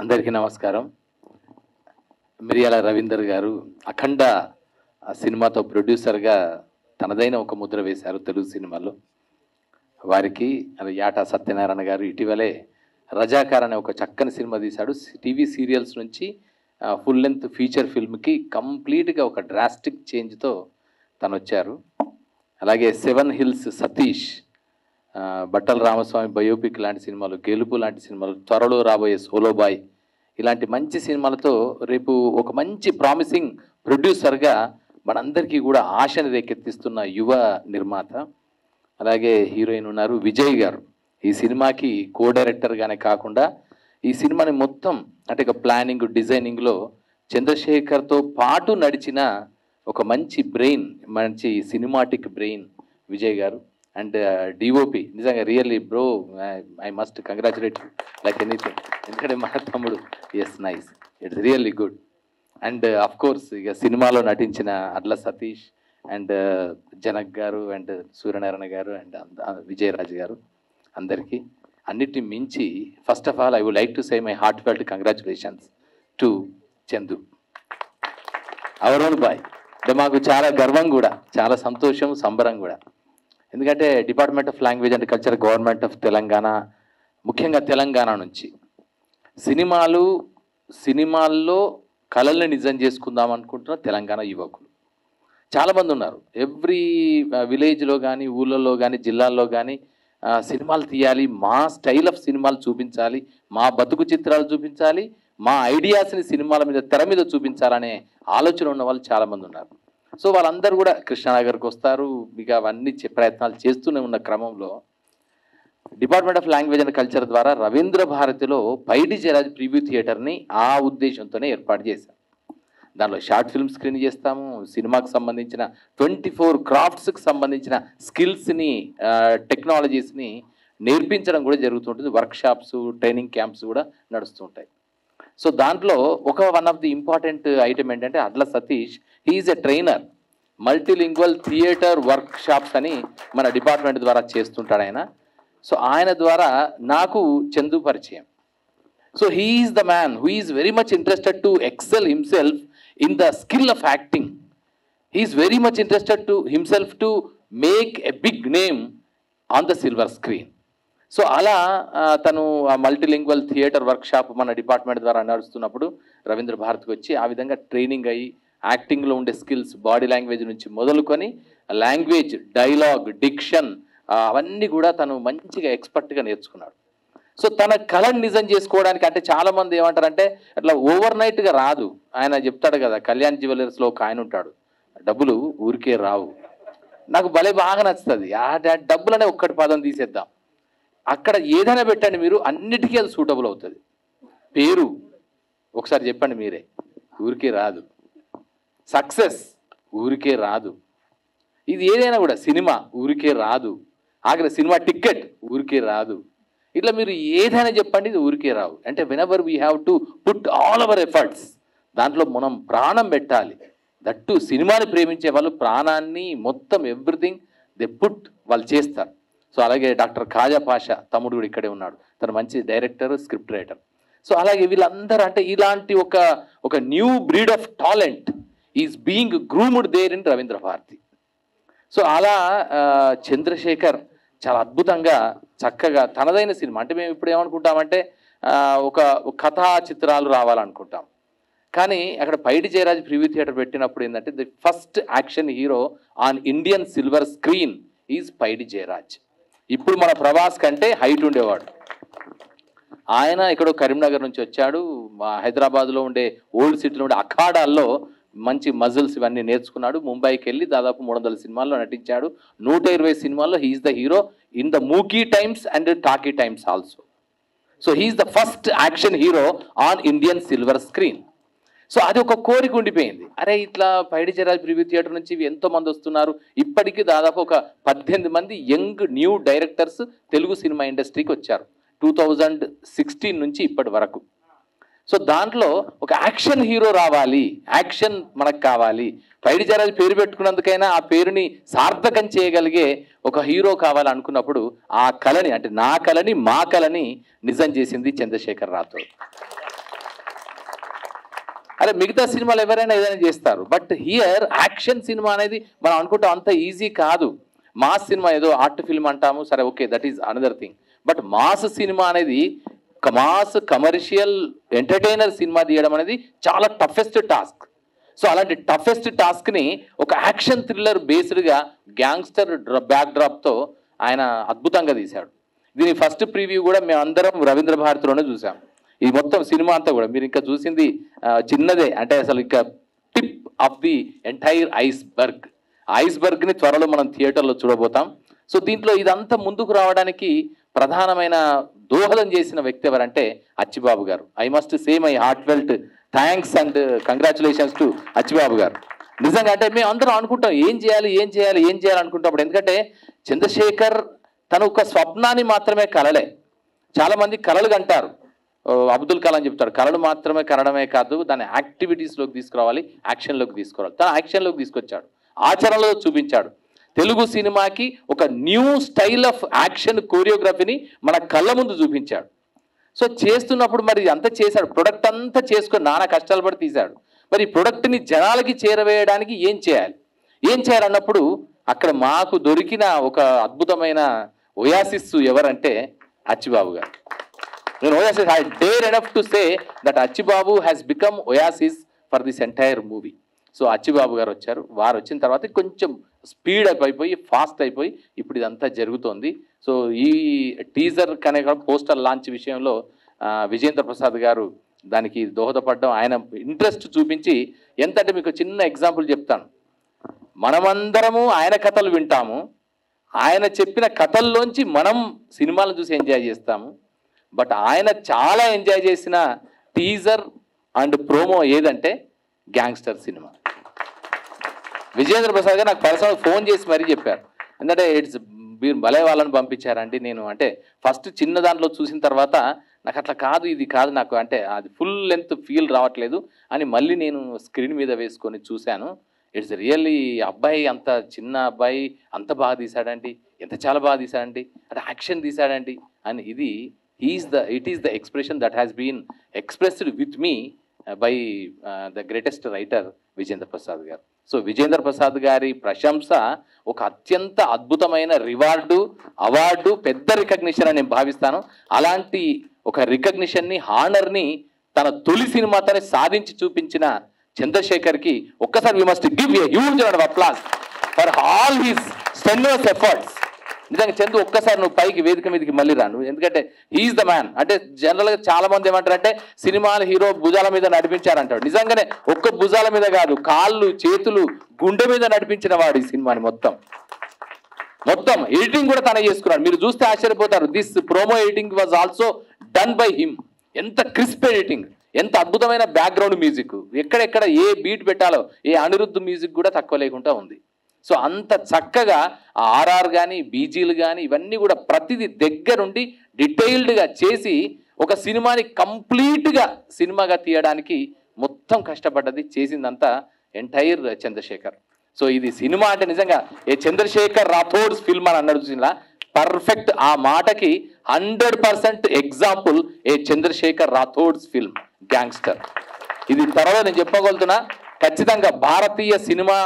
అందరికీ నమస్కారం. మిరియాల రవీందర్ గారు అఖండ సినిమాతో ప్రొడ్యూసర్గా తనదైన ఒక ముద్ర వేశారు తెలుగు సినిమాలో. వారికి యాటా సత్యనారాయణ గారు ఇటీవలే రజాకార్ అనే ఒక చక్కని సినిమా తీశాడు. టీవీ సీరియల్స్ నుంచి ఫుల్ లెంత్ ఫీచర్ ఫిల్మ్కి కంప్లీట్గా ఒక డ్రాస్టిక్ చేంజ్తో తను వచ్చారు. అలాగే 7 హిల్స్ సతీష్, బట్టల రామస్వామి బయోపిక్ లాంటి సినిమాలు, గెలుపు లాంటి సినిమాలు, త్వరలో రాబోయే సోలో బాయ్ ఇలాంటి మంచి సినిమాలతో రేపు ఒక మంచి ప్రామిసింగ్ ప్రొడ్యూసర్గా మనందరికీ కూడా ఆశని రేకెత్తిస్తున్న యువ నిర్మాత. అలాగే హీరోయిన్ ఉన్నారు విజయ్ గారు. ఈ సినిమాకి కో డైరెక్టర్గానే కాకుండా ఈ సినిమాని మొత్తం అంటే ఇక ప్లానింగ్ డిజైనింగ్లో చంద్రశేఖర్తో పాటు నడిచిన ఒక మంచి బ్రెయిన్, మంచి సినిమాటిక్ బ్రెయిన్ విజయ్ గారు. అండ్ డిఓపి నిజంగా really bro, I must congratulate like anything. ఎందుకంటే మా తమ్ముడు is nice, it's really good. And of course ఇక సినిమాలో నటించిన అడ్ల సతీష్ అండ్ జనక్ గారు అండ్ సూర్యనారాయణ గారు అండ్ విజయరాజ్ గారు అందరికీ అన్నిటిని మించి first of all I would like to say my heartfelt congratulations to Chandu, our own boy. అంటే మాకు చాలా గర్వం కూడా, చాలా సంతోషం, సంబరం కూడా. ఎందుకంటే department of language and culture, government of Telangana, ముఖ్యంగా తెలంగాణ నుంచి సినిమాల్లో కళల్ని నిజం చేసుకుందాం అనుకుంటున్న తెలంగాణ యువకులు చాలామంది ఉన్నారు. ఎవ్రీ విలేజ్లో కానీ, ఊళ్ళల్లో కానీ, జిల్లాల్లో కానీ సినిమాలు తీయాలి, మా స్టైల్ ఆఫ్ సినిమాలు చూపించాలి, మా బతుకు చిత్రాలు చూపించాలి, మా ఐడియాస్ని సినిమాల మీద తెర మీద చూపించాలనే ఆలోచన ఉన్న వాళ్ళు చాలామంది ఉన్నారు. సో వాళ్ళందరూ కూడా కృష్ణానగర్కి వస్తారు. ఇక అవన్నీ ప్రయత్నాలు చేస్తూనే ఉన్న క్రమంలో department of language and culture ద్వారా రవీంద్ర భారతిలో పైడి జయరాజ్ ప్రివ్యూ థియేటర్ని ఆ ఉద్దేశంతోనే ఏర్పాటు చేశాం. దానిలో షార్ట్ ఫిల్మ్ స్క్రీన్ చేస్తాము, సినిమాకి సంబంధించిన 24 క్రాఫ్ట్స్కి సంబంధించిన స్కిల్స్ని, టెక్నాలజీస్ని నేర్పించడం కూడా జరుగుతుంటుంది. వర్క్షాప్స్, ట్రైనింగ్ క్యాంప్స్ కూడా నడుస్తుంటాయి. సో దాంట్లో one of the important item ఏంటంటే Adla Satish, he's a trainer, multilingual theatre workshops అని మన డిపార్ట్మెంట్ ద్వారా చేస్తుంటాడు ఆయన. సో ఆయన ద్వారా నాకు చందు పరిచయం. So he's the man who is very much interested to excel himself in the skill of acting. He's very much interested to himself to make a big name on the silver screen. So అలా తను ఆ multilingual theatre workshop మన department ద్వారా నడుస్తున్నప్పుడు రవీంద్ర భారతికి వచ్చి ఆ విధంగా ట్రైనింగ్ అయ్యి యాక్టింగ్లో ఉండే స్కిల్స్, బాడీ లాంగ్వేజ్ నుంచి మొదలుకొని లాంగ్వేజ్, డైలాగ్, డిక్షన్ అవన్నీ కూడా తను మంచిగా ఎక్స్పర్ట్గా నేర్చుకున్నాడు. సో తన కళను నిజం చేసుకోవడానికి అంటే చాలామంది ఏమంటారంటే అట్లా ఓవర్ నైట్గా రాదు. ఆయన చెప్తాడు కదా, కళ్యాణ్ జ్యువెలర్స్లో ఒక ఆయన ఉంటాడు, డబ్బులు ఊరికే రావు. నాకు భలే బాగా నచ్చుతుంది. ఆ డబ్బులనే ఒక్కటి పదం తీసేద్దాం, అక్కడ ఏదైనా పెట్టండి మీరు, అన్నిటికీ అది సూటబుల్ అవుతుంది. పేరు ఒకసారి చెప్పండి మీరే, ఊరికే రాదు. సక్సెస్ ఊరికే రాదు. ఇది ఏదైనా కూడా, సినిమా ఊరికే రాదు. ఆఖరి సినిమా టికెట్ ఊరికే రాదు. ఇట్లా మీరు ఏదైనా చెప్పండి, ఇది ఊరికే రావు. అంటే whenever we have to put all our efforts, దాంట్లో మనం ప్రాణం పెట్టాలి. దట్టు సినిమాని ప్రేమించే వాళ్ళు ప్రాణాన్ని మొత్తం ఎవ్రీథింగ్ దే పుట్ వాళ్ళు చేస్తారు. సో అలాగే డాక్టర్ ఖాజా పాషా తమ్ముడు కూడా ఇక్కడే ఉన్నాడు, తను మంచి డైరెక్టర్, స్క్రిప్ట్ రైటర్. సో అలాగే వీళ్ళందరూ అంటే ఇలాంటి ఒక new breed of talent is being groomed there in Ravindra Bharathi. So అలా చంద్రశేఖర్ చాలా అద్భుతంగా చక్కగా తనదైన సినిమా అంటే మేము ఇప్పుడు ఏమనుకుంటామంటే ఒక కథా చిత్రాలు రావాలనుకుంటాం. కానీ అక్కడ పైడి జయరాజ్ ప్రివ్యూ థియేటర్ పెట్టినప్పుడు ఏంటంటే the first action hero on Indian silver screen is Paidi Jayaraj. ఇప్పుడు మన ప్రభాస్ కంటే హైట్ ఉండేవాడు ఆయన. ఇక్కడ కరీంనగర్ నుంచి వచ్చాడు, హైదరాబాద్లో ఉండే ఓల్డ్ సిటీలో ఉండే అఖాడాల్లో మంచి మజిల్స్ ఇవన్నీ నేర్చుకున్నాడు. ముంబైకి వెళ్ళి దాదాపు 300 సినిమాల్లో నటించాడు. 120 సినిమాల్లో he's the hero in the మూకీ times and talkie times also. So he's the first action hero on Indian silver screen. So అది ఒక కోరిక ఉండిపోయింది. అరే ఇట్లా పైడి జయరాజ్ ప్రివ్యూ థియేటర్ నుంచి ఎంతో మంది వస్తున్నారు. ఇప్పటికీ దాదాపు ఒక 18 మంది young new directors Telugu cinema ఇండస్ట్రీకి వచ్చారు 2016 నుంచి ఇప్పటి వరకు. సో దాంట్లో ఒక యాక్షన్ హీరో రావాలి, యాక్షన్ మనకు కావాలి. పైడి జయరాజ్ పేరు పెట్టుకున్నందుకైనా ఆ పేరుని సార్థకం చేయగలిగే ఒక హీరో కావాలి అనుకున్నప్పుడు ఆ కళని అంటే నా కళని, మా కళని నిజం చేసింది చంద్రశేఖర్ రాథోడ్. సరే మిగతా సినిమాలు ఎవరైనా ఏదైనా చేస్తారు, బట్ హియర్ యాక్షన్ సినిమా అనేది మనం అనుకుంటాం అంత ఈజీ కాదు. మాస్ సినిమా ఏదో ఆర్ట్ ఫిల్మ్ అంటాము, సరే okay, that is another thing. But mass cinema అనేది, మాస్ కమర్షియల్ ఎంటర్టైనర్ సినిమా తీయడం అనేది చాలా టఫెస్ట్ టాస్క్. సో అలాంటి టఫెస్ట్ టాస్క్ని ఒక యాక్షన్ థ్రిల్లర్ బేస్డ్గా గ్యాంగ్స్టర్ బ్యాక్డ్రాప్తో ఆయన అద్భుతంగా తీశాడు. దీని ఫస్ట్ ప్రివ్యూ కూడా మేము అందరం రవీంద్ర భారతిలోనే చూసాం. ఈ మొత్తం సినిమా అంతా కూడా మీరు ఇంకా చూసింది చిన్నదే, అంటే అసలు ఇంకా టిప్ ఆఫ్ ది ఎంటైర్ ఐస్బర్గ్ని త్వరలో మనం థియేటర్లో చూడబోతాం. సో దీంట్లో ఇదంతా ముందుకు రావడానికి ప్రధానమైన దోహదం చేసిన వ్యక్తి ఎవరంటే అచ్చిబాబు గారు. I must say my heartfelt thanks and congratulations to Achibabu గారు. నిజంగా అంటే మేము అందరం అనుకుంటాం ఏం చేయాలి అనుకుంటాం. ఎందుకంటే చంద్రశేఖర్ తను ఒక స్వప్నాన్ని మాత్రమే కలలే. చాలామంది కలలు కంటారు, అబ్దుల్ కలాం చెప్తాడు కళలు మాత్రమే కనడమే కాదు, దాన్ని యాక్టివిటీస్లోకి తీసుకురావాలి, యాక్షన్లోకి తీసుకురావాలి. తను యాక్షన్లోకి తీసుకొచ్చాడు, ఆచరణలో చూపించాడు. తెలుగు సినిమాకి ఒక న్యూ స్టైల్ ఆఫ్ యాక్షన్ కోరియోగ్రఫీని మన కళ్ళ ముందు చూపించాడు. సో చేస్తున్నప్పుడు మరి అంతా చేశాడు, ప్రొడక్ట్ అంతా చేసుకొని నానా కష్టాలు పడి తీశాడు. మరి ఈ ప్రొడక్ట్ని జనాలకి చేరవేయడానికి ఏం చేయాలన్నప్పుడు అక్కడ మాకు దొరికిన ఒక అద్భుతమైన ఒయాసిస్ ఎవరంటే అచ్చిబాబు గారు. నేను Oasis, I dare enough to say that Achibabu has become Oasis for this entire movie. So Achibabu గారు వచ్చారు, వారు వచ్చిన తర్వాత కొంచెం స్పీడ్ అప్ అయిపోయి ఫాస్ట్ అయిపోయి ఇప్పుడు ఇదంతా జరుగుతోంది. సో ఈ టీజర్ కనే పోస్టర్ లాంచ్ విషయంలో విజేంద్ర ప్రసాద్ గారు దానికి దోహదపడడం, ఆయన ఇంట్రెస్ట్ చూపించి ఎంతంటే మీకు చిన్న ఎగ్జాంపుల్ చెప్తాను. మనమందరము ఆయన కథలు వింటాము, ఆయన చెప్పిన కథల్లోంచి మనం సినిమాలను చూసి ఎంజాయ్ చేస్తాము. బట్ ఆయన చాలా ఎంజాయ్ చేసిన టీజర్ అండ్ ప్రోమో ఏదంటే గ్యాంగ్స్టర్ సినిమా. విజేంద్ర ప్రసాద్ గారు నాకు పర్సనల్ ఫోన్ చేసి మరీ చెప్పారు, ఎందుకంటే మీరు భలే వాళ్ళని పంపించారండి. నేను అంటే ఫస్ట్ చిన్న దాంట్లో చూసిన తర్వాత నాకు అట్లా కాదు, ఇది కాదు నాకు, అంటే అది ఫుల్ లెంత్ ఫీల్ రావట్లేదు అని మళ్ళీ నేను స్క్రీన్ మీద వేసుకొని చూశాను. ఇట్స్ రియల్లీ అబ్బాయి, అంత చిన్న అబ్బాయి అంత బాగా తీశాడండి, ఎంత చాలా బాగా తీశాడండి, అంటే యాక్షన్ తీశాడండి అని. ఇది it is the expression that has been expressed with me by the greatest writer Vijendra Prasad గారు. సో విజేంద్ర ప్రసాద్ గారి ప్రశంస ఒక అత్యంత అద్భుతమైన అవార్డు, పెద్ద రికగ్నిషన్ అని నేను భావిస్తాను. అలాంటి ఒక రికగ్నిషన్ని, హానర్ని తన తొలి సినిమాతోనే సాధించి చూపించిన చంద్రశేఖర్కి ఒక్కసారి we must give a huge round of applause for all his strenuous efforts. నిజంగా చందు ఒక్కసారి నువ్వు పైకి వేదిక మీదకి మళ్ళీ రాను, ఎందుకంటే హీఈస్ ద మ్యాన్. అంటే జనరల్గా చాలా మంది ఏమంటారంటే సినిమాలు హీరో భుజాల మీద నడిపించారంటాడు. నిజంగానే ఒక్క భుజాల మీద కాదు, కాళ్ళు చేతులు గుండె మీద నడిపించిన వాడు ఈ సినిమాని మొత్తం ఎడిటింగ్ కూడా తనే చేసుకున్నాడు. మీరు చూస్తే ఆశ్చర్యపోతారు. This promo editing was also done by him. ఎంత క్రిస్ప్ ఎడిటింగ్, ఎంత అద్భుతమైన బ్యాక్గ్రౌండ్ మ్యూజిక్, ఎక్కడెక్కడ ఏ బీట్ పెట్టాలో ఏ అనిరుద్ధ్ మ్యూజిక్ కూడా తక్కువ లేకుండా ఉంది. సో అంత చక్కగా ఆర్ఆర్ కానీ బీజీలు కానీ ఇవన్నీ కూడా ప్రతిదీ దగ్గరుండి డీటెయిల్డ్గా చేసి ఒక సినిమాని కంప్లీట్గా సినిమాగా తీయడానికి మొత్తం కష్టపడ్డది, చేసిందంతా ఎంటైర్ చంద్రశేఖర్. సో ఇది సినిమా అంటే నిజంగా ఏ చంద్రశేఖర్ రాథోడ్స్ ఫిల్మ్ అని అన్నాడు చూసినా, పర్ఫెక్ట్ ఆ మాటకి 100% ఎగ్జాంపుల్ ఏ చంద్రశేఖర్ రాథోడ్స్ ఫిల్మ్ గ్యాంగ్స్టర్. ఇది తర్వాత నేను చెప్పగలుగుతున్నా, ఖచ్చితంగా భారతీయ సినిమా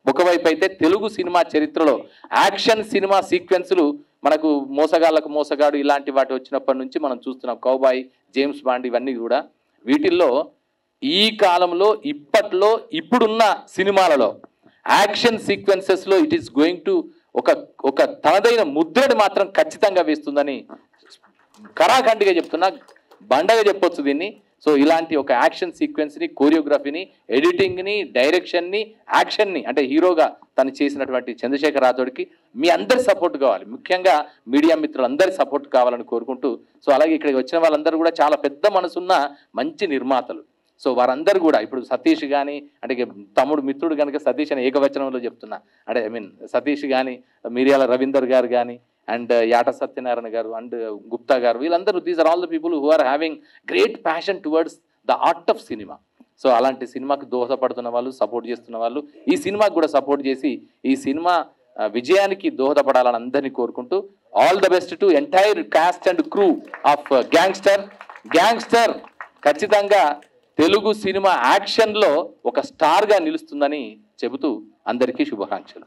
ఒకవైపు అయితే తెలుగు సినిమా చరిత్రలో యాక్షన్ సినిమా సీక్వెన్సులు మనకు మోసగాడు ఇలాంటి వాటి వచ్చినప్పటి నుంచి మనం చూస్తున్నాం. కౌబాయ్, జేమ్స్ బాండ్ ఇవన్నీ కూడా వీటిల్లో ఈ కాలంలో ఇప్పుడున్న సినిమాలలో యాక్షన్ సీక్వెన్సెస్లో ఇట్ ఈస్ గోయింగ్ టు ఒక తనదైన ముద్రని మాత్రం ఖచ్చితంగా వేస్తుందని కరాఖండిగా చెప్తున్నా, బండగా చెప్పొచ్చు దీన్ని. సో ఇలాంటి ఒక యాక్షన్ సీక్వెన్స్ని, కోరియోగ్రఫీని, ఎడిటింగ్ని, డైరెక్షన్ని, యాక్షన్ని అంటే హీరోగా తను చేసినటువంటి చంద్రశేఖర్ రాథోడ్కి మీ అందరి సపోర్ట్ కావాలి, ముఖ్యంగా మీడియా మిత్రులందరి సపోర్ట్ కావాలని కోరుకుంటూ, సో అలాగే ఇక్కడికి వచ్చిన వాళ్ళందరూ కూడా చాలా పెద్ద మనసున్న మంచి నిర్మాతలు. సో వారందరూ కూడా ఇప్పుడు సతీష్ కానీ, అంటే తమ్ముడు మిత్రుడు కనుక సతీష్ అని ఏకవచనంలో చెప్తున్నా, అంటే సతీష్ కానీ, మిరియాల రవీందర్ గారు కానీ, అండ్ యాట సత్యనారాయణ గారు అండ్ గుప్తా గారు, వీళ్ళందరూ these are all the people who are having great passion towards the art of cinema. సో అలాంటి సినిమాకి దోహదపడుతున్న వాళ్ళు, సపోర్ట్ చేస్తున్న వాళ్ళు, ఈ సినిమాకి కూడా సపోర్ట్ చేసి ఈ సినిమా విజయానికి దోహదపడాలని అందరినీ కోరుకుంటూ, all the best to entire cost and crew of gangster. ఖచ్చితంగా తెలుగు సినిమా యాక్షన్లో ఒక స్టార్గా నిలుస్తుందని చెబుతూ అందరికీ శుభాకాంక్షలు.